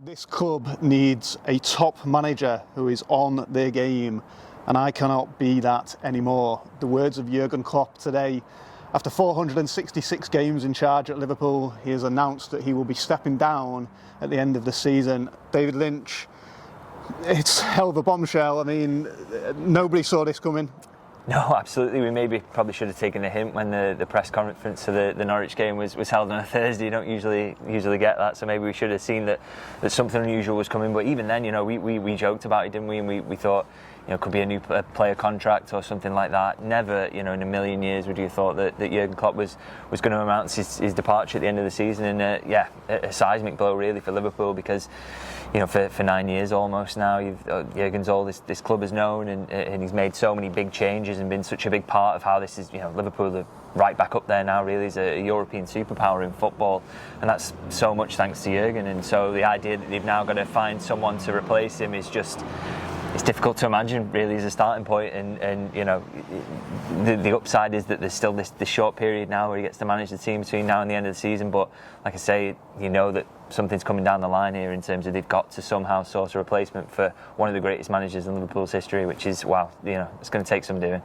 This club needs a top manager who is on their game, and I cannot be that anymore. The words of Jurgen Klopp today. After 466 games in charge at Liverpool, he has announced that he will be stepping down at the end of the season. David Lynch, it's a hell of a bombshell. I mean, nobody saw this coming. No, absolutely. We probably should have taken a hint when the press conference for the Norwich game was held on a Thursday. You don't usually get that, so maybe we should have seen that something unusual was coming. But even then, we joked about it, didn't we? And we thought, it could be a new player contract or something like that. Never, in a million years would you have thought that Jurgen Klopp was going to announce his departure at the end of the season. And a seismic blow really for Liverpool, because for 9 years almost now, Jurgen's all this club has known, and he's made so many big changes and been such a big part of how this is. Liverpool are right back up there now. Really, is a European superpower in football, and that's so much thanks to Jurgen. And so the idea that they've now got to find someone to replace him is just. It's difficult to imagine, really, as a starting point, and the upside is that there's still this short period now where he gets to manage the team between now and the end of the season. But like I say, that something's coming down the line here in terms of they've got to somehow source a replacement for one of the greatest managers in Liverpool's history, which is it's going to take some doing.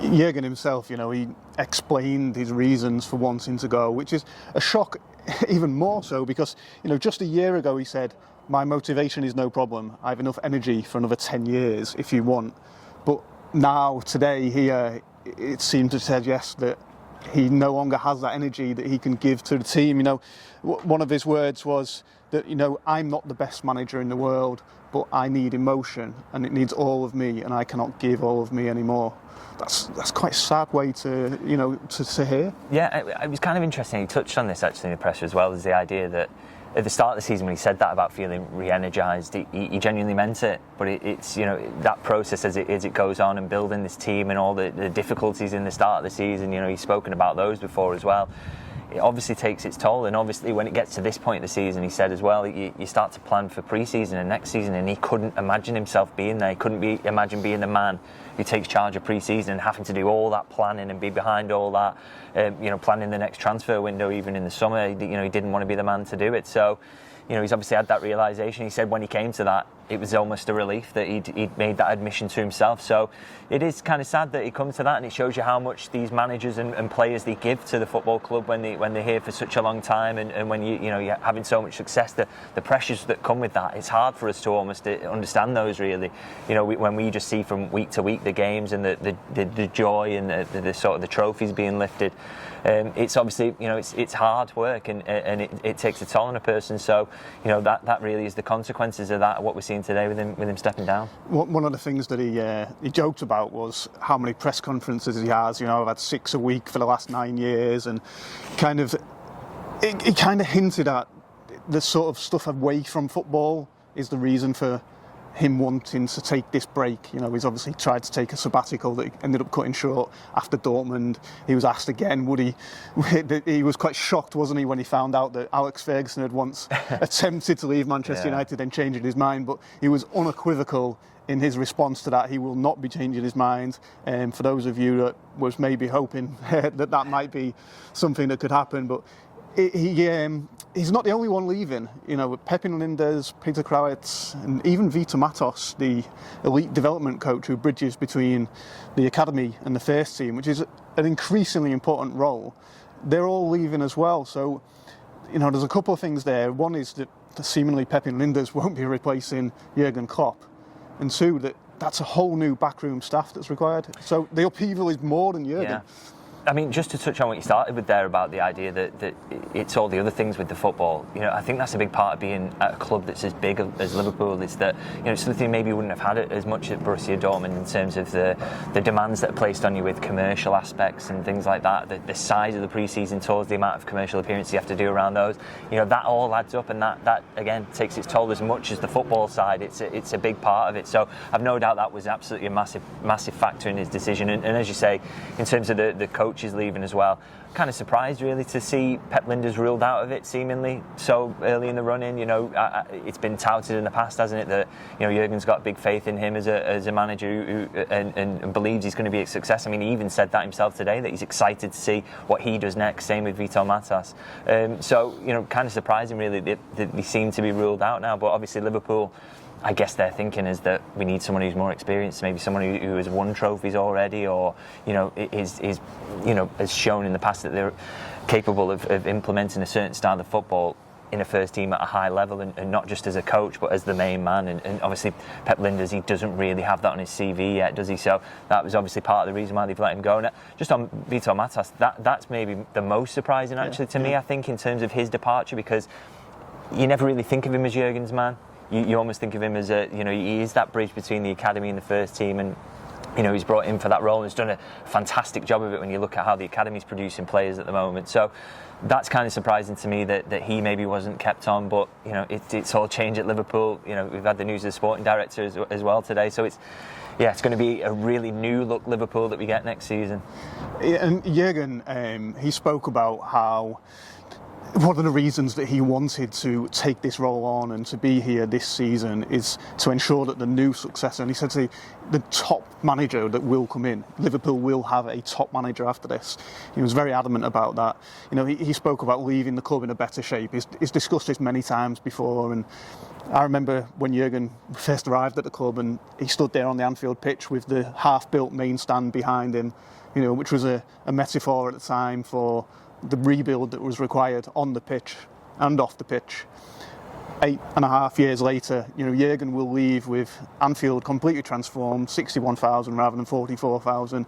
Jurgen himself, he explained his reasons for wanting to go, which is a shock, even more so because just a year ago he said, "My motivation is no problem. I have enough energy for another 10 years if you want." But now, today, here, it seemed to suggest that he no longer has that energy that he can give to the team. One of his words was that, "I'm not the best manager in the world, but I need emotion, and it needs all of me, and I cannot give all of me anymore." That's quite a sad way to hear. Yeah, it was kind of interesting. He touched on this actually in the presser, as well, as the idea that at the start of the season, when he said that about feeling re-energised, he genuinely meant it. But it's that process as it goes on, and building this team and all the difficulties in the start of the season. He's spoken about those before as well. It obviously takes its toll, and obviously when it gets to this point of the season, he said as well, you start to plan for pre-season and next season, and he couldn't imagine himself being there. He couldn't imagine being the man who takes charge of pre-season and having to do all that planning and be behind all that, planning the next transfer window even in the summer. He didn't want to be the man to do it. So, he's obviously had that realisation. He said when he came to that, it was almost a relief that he'd made that admission to himself. So it is kind of sad that he comes to that, and it shows you how much these managers and players they give to the football club when they're here for such a long time, and when you're having so much success, the pressures that come with that. It's hard for us to almost understand those, really. When we just see from week to week the games and the joy and the sort of the trophies being lifted. It's obviously it's hard work, and it takes a toll on a person. So that really is the consequences of that. What we're seeing today with him stepping down. One of the things that he joked about was how many press conferences he has. I've had 6 a week for the last 9 years, and he kind of hinted at the sort of stuff away from football is the reason for him wanting to take this break. He's obviously tried to take a sabbatical that he ended up cutting short after Dortmund. He was asked again, would he? He was quite shocked, wasn't he, when he found out that Alex Ferguson had once attempted to leave Manchester United, then changing his mind. But he was unequivocal in his response to that. He will not be changing his mind. For those of you that was maybe hoping that might be something that could happen, but he's not the only one leaving. Pepe Lindes, Peter Krawietz, and even Vitor Matos, the elite development coach who bridges between the academy and the first team, which is an increasingly important role. They're all leaving as well. So, there's a couple of things there. One is that seemingly Pepe Lindes won't be replacing Jurgen Klopp, and two, that's a whole new backroom staff that's required. So the upheaval is more than Jurgen. Yeah. I mean, just to touch on what you started with there about the idea that it's all the other things with the football. I think that's a big part of being at a club that's as big as Liverpool. Is that something maybe you wouldn't have had it as much at Borussia Dortmund in terms of the demands that are placed on you with commercial aspects and things like that. The size of the pre-season tours, the amount of commercial appearances you have to do around those. That all adds up, and that again takes its toll as much as the football side. It's a big part of it. So I've no doubt that was absolutely a massive factor in his decision. And as you say, in terms of the coach is leaving as well. kind of surprised really to see Pep Lijnders ruled out of it seemingly so early in the run-in. You know, it's been touted in the past, hasn't it, that, you know, Jurgen's got big faith in him as a manager who and believes he's going to be a success. I mean, he even said that himself today, that he's excited to see what he does next. Same with Vitor Matas. So, you know, kind of surprising really that they seem to be ruled out now. But obviously Liverpool, I guess their thinking is that we need someone who's more experienced, maybe someone who has won trophies already, or, you know, is you know, has shown in the past that they're capable of implementing a certain style of football in a first team at a high level, and not just as a coach but as the main man. And obviously Pep Lijnders, he doesn't really have that on his CV yet, does he? So that was obviously part of the reason why they've let him go. And just on Vitor Matas, that's maybe the most surprising actually to me, I think, in terms of his departure, because you never really think of him as Jurgen's man. You almost think of him as you know, he is that bridge between the academy and the first team, and, you know, he's brought in for that role and has done a fantastic job of it when you look at how the academy's producing players at the moment. So that's kind of surprising to me that he maybe wasn't kept on, but, you know, it's all changed at Liverpool. You know, we've had the news of the sporting director as well today, so it's going to be a really new look Liverpool that we get next season. And Jurgen, he spoke about how one of the reasons that he wanted to take this role on and to be here this season is to ensure that the new successor, and he said to the top manager that will come in, Liverpool will have a top manager after this. He was very adamant about that. You know, he spoke about leaving the club in a better shape. He's discussed this many times before, and I remember when Jurgen first arrived at the club and he stood there on the Anfield pitch with the half-built main stand behind him, you know, which was a metaphor at the time for the rebuild that was required on the pitch and off the pitch. 8.5 years later, you know, Jurgen will leave with Anfield completely transformed, 61,000 rather than 44,000.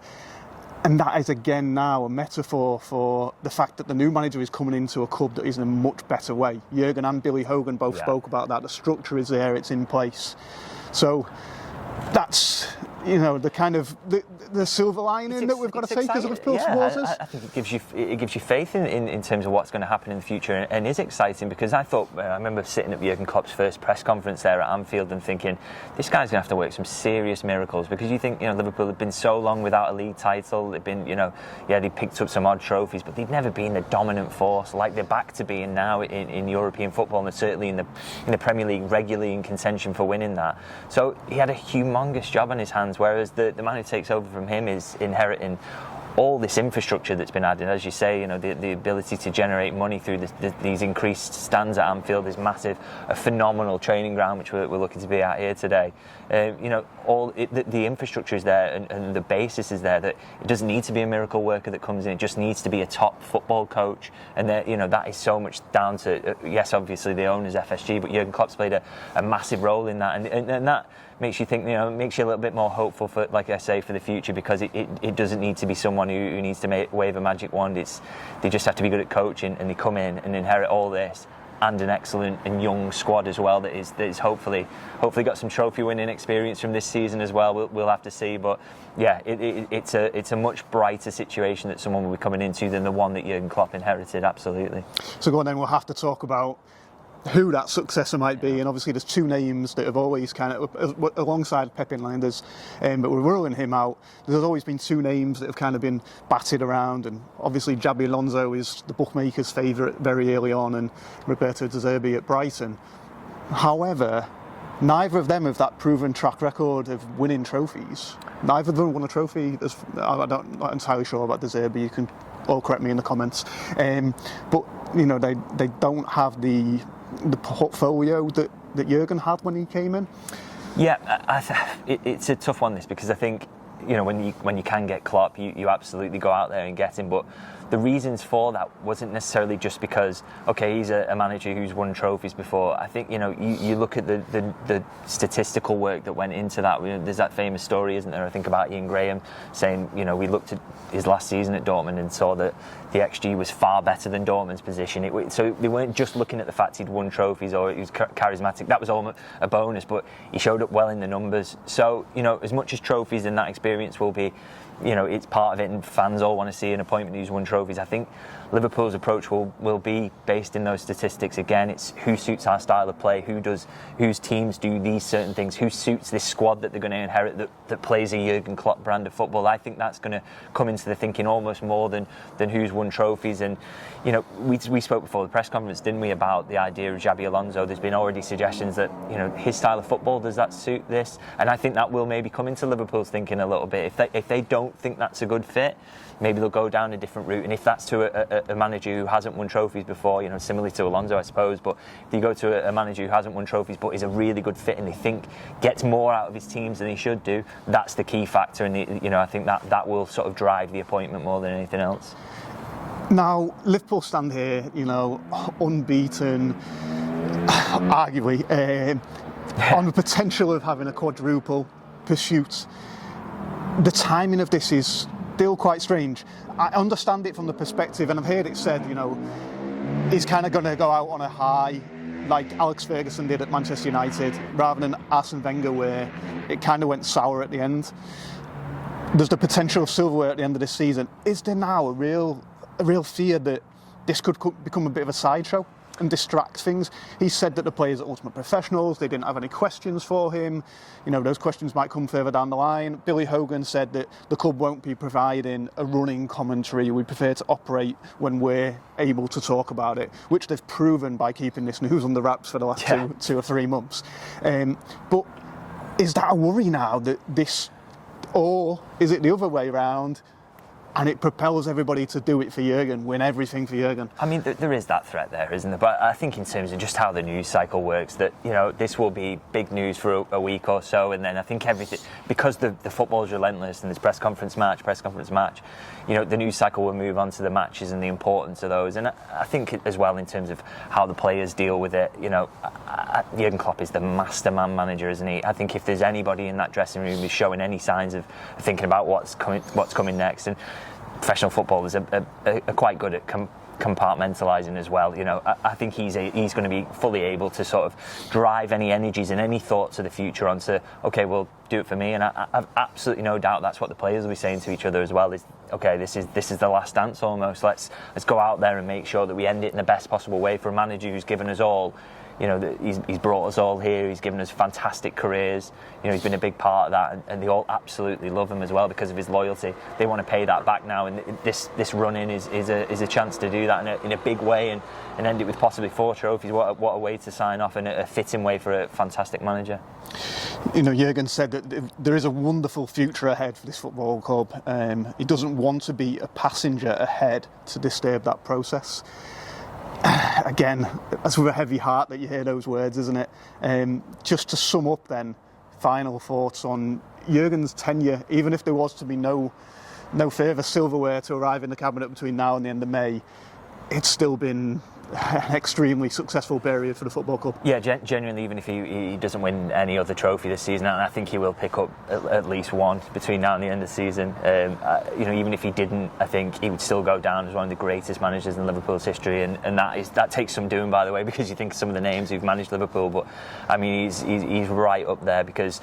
And that is again now a metaphor for the fact that the new manager is coming into a club that is in a much better way. Jurgen and Billy Hogan both spoke about that. The structure is there, it's in place. So that's, you know, the kind of the silver lining that we've got to take as Liverpool supporters. I think it gives you faith in terms of what's going to happen in the future, and is exciting, because I remember sitting at Jurgen Klopp's first press conference there at Anfield and thinking, this guy's going to have to work some serious miracles, because you think, you know, Liverpool have been so long without a league title. They've been, you know, they picked up some odd trophies, but they've never been the dominant force like they're back to being now in European football, and certainly in the Premier League, regularly in contention for winning that. So he had a humongous job on his hands, whereas the man who takes over from him is inheriting all this infrastructure that's been added. As you say, you know, the ability to generate money through these increased stands at Anfield is massive. A phenomenal training ground, which we're looking to be at here today. You know, the infrastructure is there, and the basis is there, that it doesn't need to be a miracle worker that comes in. It just needs to be a top football coach, and you know, that is so much down to yes, obviously the owners, FSG, but Jurgen Klopp's played a massive role in that, and that makes you think, you know, makes you a little bit more hopeful for, like I say, for the future, because it doesn't need to be someone who needs to wave a magic wand. They just have to be good at coaching, and they come in and inherit all this and an excellent and young squad as well that is hopefully got some trophy winning experience from this season as well. We'll have to see, but yeah, it's a much brighter situation that someone will be coming into than the one that Jurgen Klopp inherited. Absolutely. So go on then, we'll have to talk about who that successor might be, and obviously there's two names that have always kind of, alongside Pep Lijnders, but we're ruling him out. There's always been two names that have kind of been batted around, and obviously Xabi Alonso is the bookmakers' favourite very early on, and Roberto De Zerbi at Brighton. However, neither of them have that proven track record of winning trophies. Neither of them won a trophy. I'm not entirely sure about De Zerbi. You can all correct me in the comments. But you know, they don't have the portfolio that Jurgen had when he came in. Yeah, it's a tough one, this, because I think, you know, when you can get Klopp, you absolutely go out there and get him. But the reasons for that wasn't necessarily just because, okay, he's a manager who's won trophies before. I think, you know, you look at the statistical work that went into that. There's that famous story, isn't there, I think, about Ian Graham saying, you know, we looked at his last season at Dortmund and saw that the XG was far better than Dortmund's position. So they weren't just looking at the fact he'd won trophies or he was charismatic. That was all a bonus, but he showed up well in the numbers. So, you know, as much as trophies and that experience will be it's part of it, and fans all want to see an appointment who's won trophies. I think Liverpool's approach will be based in those statistics. Again, it's who suits our style of play, whose teams do these certain things, who suits this squad that they're going to inherit that plays a Jurgen Klopp brand of football. I think that's going to come into the thinking almost more than who's won trophies. And we spoke before the press conference, didn't we, about the idea of Xabi Alonso. There's been already suggestions that his style of football, does that suit this? And I think that will maybe come into Liverpool's thinking a little bit. If they don't think that's a good fit, maybe they'll go down a different route. And if that's to a manager who hasn't won trophies before, similarly to Alonso, I suppose, but if you go to a manager who hasn't won trophies but is a really good fit and they think gets more out of his teams than he should do, that's the key factor. And I think that will sort of drive the appointment more than anything else. Now, Liverpool stand here, unbeaten, arguably, on the potential of having a quadruple pursuit. The timing of this is still quite strange. I understand it from the perspective, and I've heard it said, he's kind of going to go out on a high, like Alex Ferguson did at Manchester United, rather than Arsene Wenger, where it kind of went sour at the end. There's the potential of silverware at the end of this season. Is there now a real fear that this could become a bit of a sideshow and distract things? He said that the players are ultimate professionals, they didn't have any questions for him. Those questions might come further down the line. Billy Hogan said that the club won't be providing a running commentary. We prefer to operate when we're able to talk about it, which they've proven by keeping this news under wraps for the last 2 or 3 months. But is that a worry now, that this, or is it the other way around? And it propels everybody to do it for Jurgen, win everything for Jurgen. I mean, there is that threat there, isn't there? But I think in terms of just how the news cycle works, that, this will be big news for a week or so, and then I think everything, because the football is relentless and there's press conference match, the news cycle will move on to the matches and the importance of those. And I think as well in terms of how the players deal with it, Jurgen Klopp is the masterman manager, isn't he? I think if there's anybody in that dressing room who's showing any signs of thinking about what's coming next, and professional footballers are quite good at compartmentalising as well. I think he's going to be fully able to sort of drive any energies and any thoughts of the future onto, okay, well, do it for me. And I've absolutely no doubt that's what the players will be saying to each other as well, is, okay, this is the last dance almost. Let's go out there and make sure that we end it in the best possible way for a manager who's given us all. He's brought us all here. He's given us fantastic careers. He's been a big part of that, and they all absolutely love him as well because of his loyalty. They want to pay that back now, and this run-in is a chance to do that in a big way and end it with possibly 4 trophies. What a way to sign off, and a fitting way for a fantastic manager. Jurgen said that there is a wonderful future ahead for this football club. He doesn't want to be a passenger ahead to disturb that process. Again, that's with a heavy heart that you hear those words, isn't it? Just to sum up then, final thoughts on Jurgen's tenure. Even if there was to be no further silverware to arrive in the cabinet between now and the end of May, it's still been an extremely successful period for the football club. Yeah, genuinely, even if he doesn't win any other trophy this season, and I think he will pick up at least one between now and the end of the season. Even if he didn't, I think he would still go down as one of the greatest managers in Liverpool's history, and that takes some doing, by the way, because you think of some of the names who've managed Liverpool, but I mean he's right up there because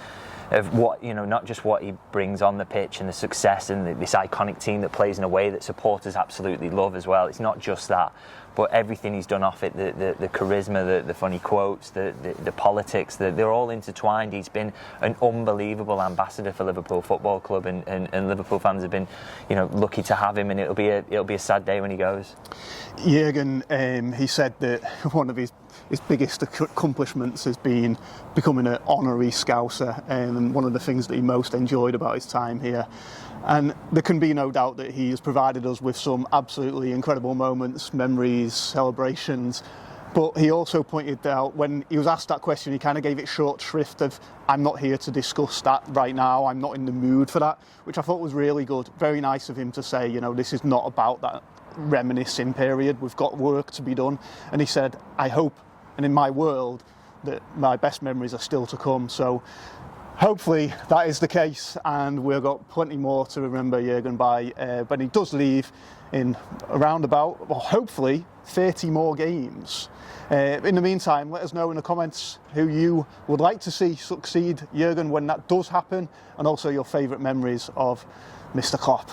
of what, not just what he brings on the pitch and the success and this iconic team that plays in a way that supporters absolutely love as well. It's not just that, but everything he's done off it, the charisma, the funny quotes, the politics, they're all intertwined. He's been an unbelievable ambassador for Liverpool Football Club, and Liverpool fans have been, lucky to have him, and it'll be a sad day when he goes. Jurgen, he said that one of his biggest accomplishments has been becoming an honorary Scouser, and one of the things that he most enjoyed about his time here. And there can be no doubt that he has provided us with some absolutely incredible moments, memories, celebrations. But he also pointed out, when he was asked that question, he kind of gave it short shrift of, I'm not here to discuss that right now, I'm not in the mood for that, which I thought was really good. Very nice of him to say, this is not about that reminiscing period, we've got work to be done. And he said, I hope, and in my world, that my best memories are still to come. So Hopefully that is the case, and we've got plenty more to remember Jurgen by when he does leave in around about, well, hopefully 30 more games. In the meantime, let us know in the comments who you would like to see succeed Jurgen when that does happen, and also your favourite memories of Mr. Klopp.